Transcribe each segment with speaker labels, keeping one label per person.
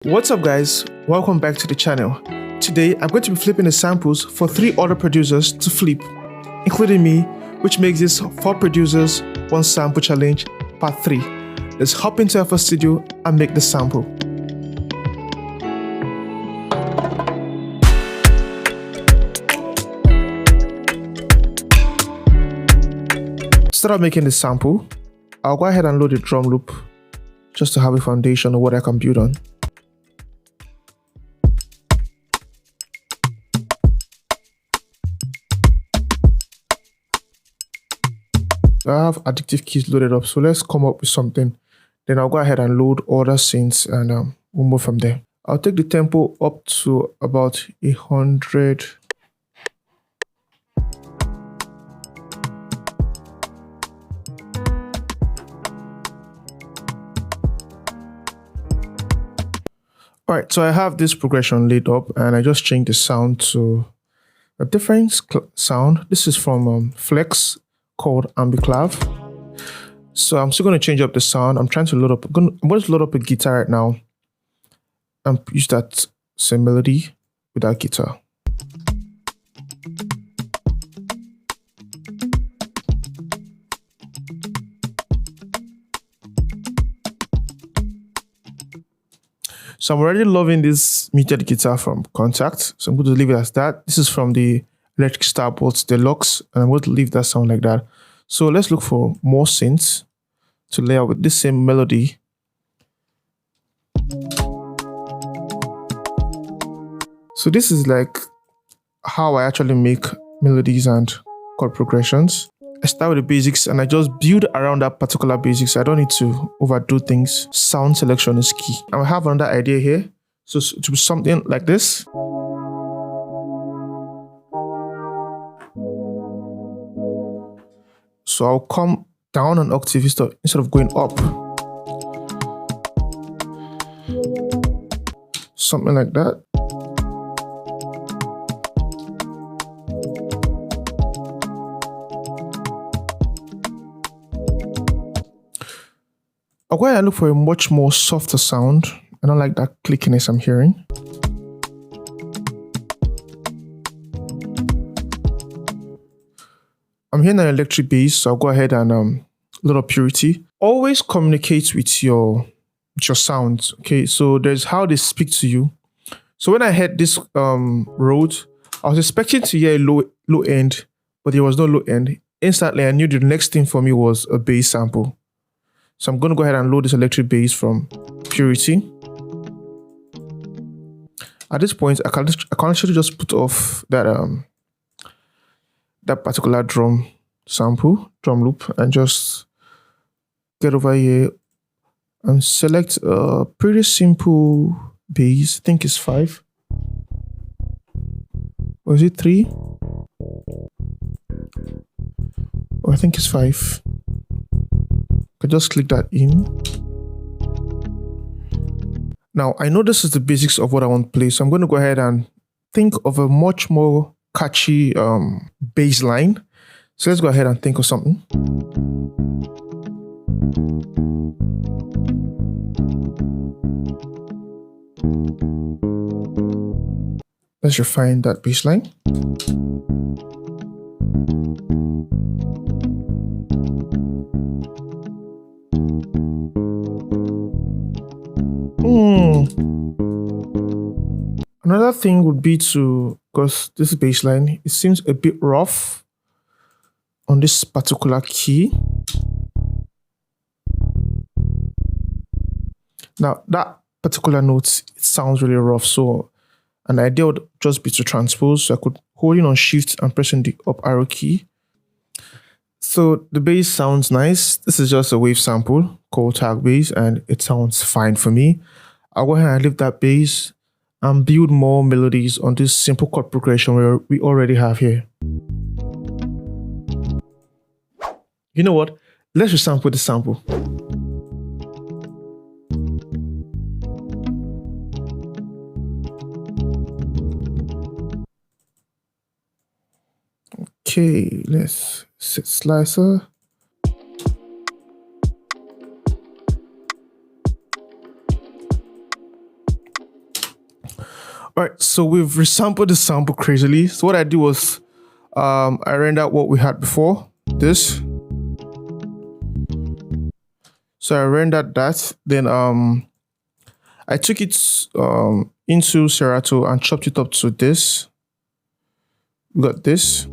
Speaker 1: What's up guys, welcome back to the channel. Today I'm going to be flipping the samples for 3 other producers to flip, including me, which makes this 4 producers 1 sample challenge part 3. Let's hop into FL Studio and make the sample. To start out making the sample, I'll go ahead and load the drum loop just to have a foundation of what I can build on. I have addictive keys loaded up, so let's come up with something. Then I'll go ahead and load other synths and we'll move from there. I'll take the tempo up to about 100. Alright, so I have this progression laid up and I just changed the sound to a different sound. This is from Flex, called ambiklav. So I'm still going to change up the sound. I'm trying to load up. I'm going to load up a guitar right now and use that same melody with that guitar. So I'm already loving this muted guitar from Contact. So I'm going to leave it as that. This is from the Electric Starbucks Deluxe, and I'm going to leave that sound like that. So let's look for more synths to lay out with this same melody. So this is like how I actually make melodies and chord progressions. I start with the basics and I just build around that particular basics. I don't need to overdo things. Sound selection is key. I have another idea here. So to something like this. So I'll come down an octave instead of going up. Something like that. I'll go ahead and look for a much more softer sound. I don't like that clickiness I'm hearing. I'm hearing an electric bass, so I'll go ahead and load up purity. Always communicate with your sounds, okay? So there's how they speak to you. So when I heard this road, I was expecting to hear a low end, but there was no low end. Instantly, I knew the next thing for me was a bass sample. So I'm going to go ahead and load this electric bass from purity. At this point, I can actually just put off that that particular drum loop, and just get over here and select a pretty simple bass. I think it's 5. Or is it 3? Or I think it's 5. I just click that in. Now I know this is the basics of what I want to play, so I'm going to go ahead and think of a much more catchy bass line. So let's go ahead and think of something. Let's refine that bass line. Another thing would be because this bass line, it seems a bit rough on this particular key. Now that particular note, it sounds really rough. So an idea would just be to transpose. So I could hold in on shift and pressing the up arrow key. So the bass sounds nice. This is just a wave sample called tag bass, and it sounds fine for me. I'll go ahead and leave that bass and build more melodies on this simple chord progression we already have here. You know what? Let's resample the sample. Okay, let's set slicer. All right, so we've resampled the sample crazily. So what I did was I rendered what we had before, this. So I rendered that. Then I took it into Serato and chopped it up to this. We got this.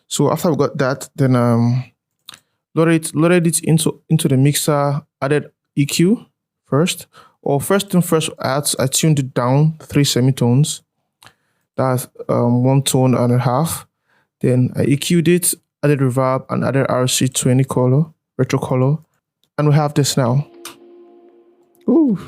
Speaker 1: So after we got that, then loaded it into the mixer, added EQ first. Or first thing first, I tuned it down 3 semitones. That's 1 tone and a half. Then I EQ'd it, added reverb, and added RC20 color, retro color. And we have this now. Ooh.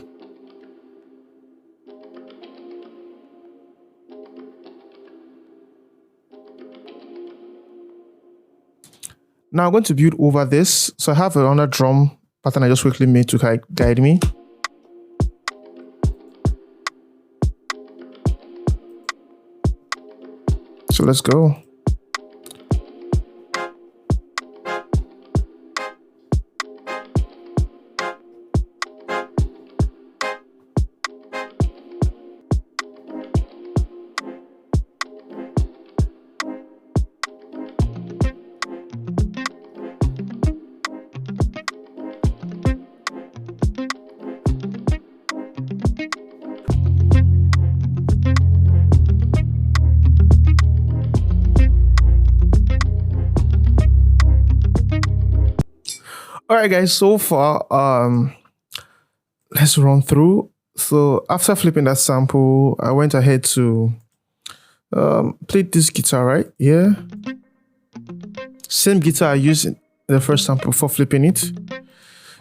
Speaker 1: Now I'm going to build over this. So I have another drum pattern I just quickly made to guide me. So let's go. All right, guys, so far, let's run through. So after flipping that sample, I went ahead to play this guitar, right? Yeah. Same guitar I used in the first sample for flipping it.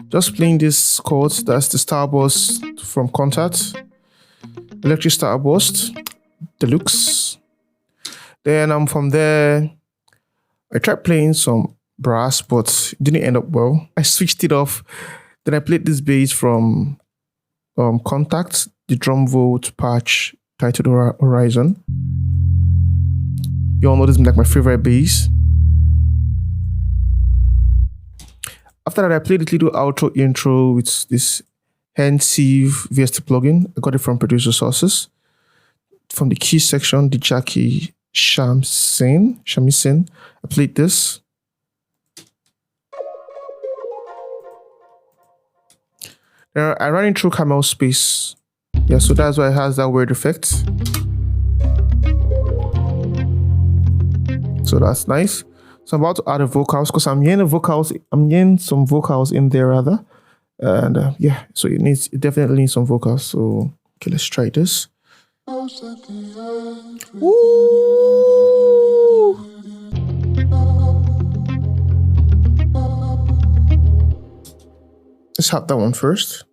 Speaker 1: Just playing this chord, that's the Starburst from Contact. Electric Starburst Deluxe. Then from there, I tried playing some brass, but it didn't end up well. I switched it off. Then I played this bass from Contact, the drum vault patch titled Horizon. You all know this is like my favorite bass. After that, I played this little outro intro with this Sieve VST plugin. I got it from Producer Sources. From the key section, the Jackie Shamisen. I played this. I ran it through Camel Space. Yeah, so that's why it has that weird effect. So that's nice. So I'm about to add the vocals because I'm hearing some vocals in there rather. And yeah, so it definitely needs some vocals. So okay, let's try this. Ooh. Let's have that one first.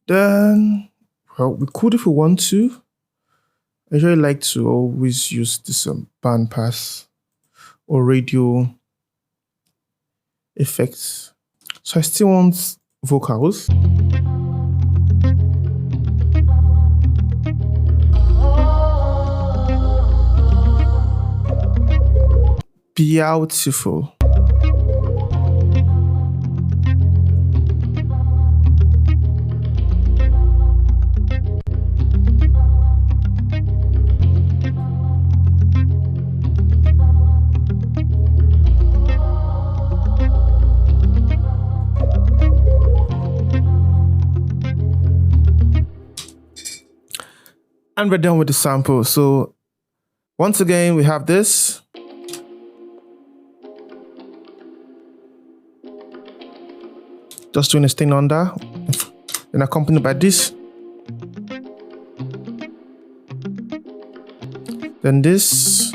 Speaker 1: Then, well, we could if we want to. I really like to always use this bandpass or radio effects. So I still want vocals. Beautiful. And we're done with the sample. So once again, we have this. Just doing a thing under, then accompanied by this. Then this.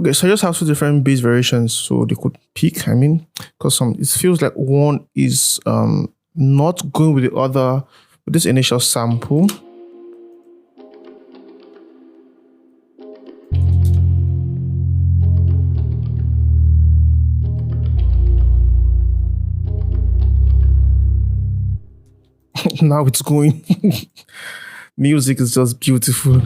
Speaker 1: Okay, so I just have two different bass variations so they could pick. I mean, because it feels like one is not going with the other with this initial sample. Now it's going. Music is just beautiful.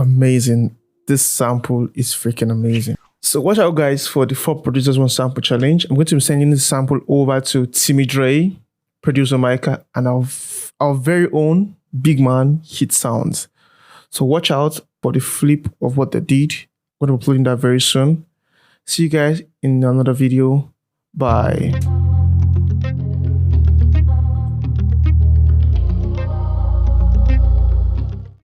Speaker 1: Amazing. This sample is freaking amazing. So watch out, guys, for the 4 producers 1 sample challenge. I'm going to be sending this sample over to Timmy Dre, producer Micah, and our very own big man Hit Sounds. So watch out for the flip of what they did. I'm going to be uploading that very soon. See you guys in another video. Bye.